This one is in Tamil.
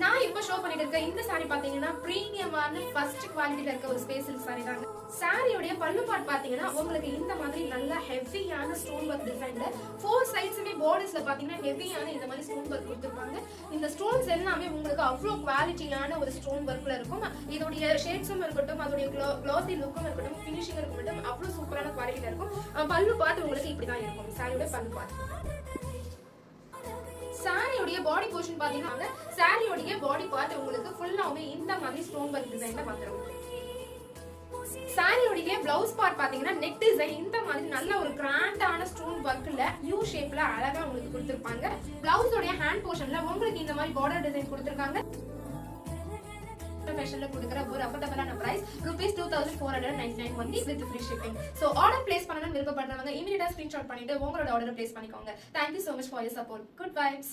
நான் இப்போ ஷோ பண்ணிட்டு இருக்க இந்த சாரி பாத்தீங்கன்னா பிரீமியமான ஃபர்ஸ்ட் குவாலிட்டில இருக்க ஒரு ஸ்பேஸ் சில்க் சாரி தாங்க. சாரியோட பல்லு பார்ட் பாத்தீங்கன்னா உங்களுக்கு இந்த மாதிரி நல்ல ஹெவியான ஸ்டோன் ஒர்க் டிசைன்ல 4 சைட்ஸுமே பார்டர்ஸ்ல பாத்தீங்கன்னா ஹெவியான இந்த மாதிரி ஸ்டோன் ஒர்க் கொடுத்திருப்பாங்க. இந்த ஸ்டோன்ஸ் எல்லாமே உங்களுக்கு அவ்வளவு குவாலிட்டியான ஒரு ஸ்டோன் ஒர்க்ல இருக்கும். இதோடைய ஷேட்ஸும் இருக்கட்டும், அதோடைய க்ளாசி லுக்கும் இருக்கட்டும், ஃபினிஷிங் இருக்கட்டும், அவ்வளவு சூப்பரான குவாலிட்டில இருக்கும். பல்லு பார்ட் உங்களுக்கு இப்படிதான் இருக்கும். சாரியோட பல்லு பார்ட். சாரியோட பாடி போர்ஷன் பாத்தீங்கன்னா சாரியோட பாடி பார்ட் உங்களுக்கு ஃபுல்லாவே இந்த மாதிரி ஸ்டோன் ஒர்க் டிசைன்ல வந்துரும். சாரியோட பிளவுஸ் பார்ட் பாத்தீங்கன்னா நெக் டிசைன் இந்த மாதிரி நல்ல ஒரு கிராண்டான ஸ்டோன் ஒர்க்ல யூ ஷேப்ல அழகா உங்களுக்கு கொடுத்திருப்பாங்க. பிளவுஸோட ஹேண்ட் போர்ஷன்ல உங்களுக்கு இந்த மாதிரி பார்டர் டிசைன் கொடுத்திருக்காங்க. ஃபேஷன்ல கொடுக்கிற ஒரு அஃபோர்டபிளான price ₹2499 only with free shipping. So order place பண்ணனும்னு விருப்பப்படுறவங்க இமிடியேட்டா ஸ்கிரீன்ஷாட் பண்ணிட்டு உங்களோட ஆர்டரை பிளேஸ் பண்ணிக்கோங்க. Thank you so much for your support. Good vibes.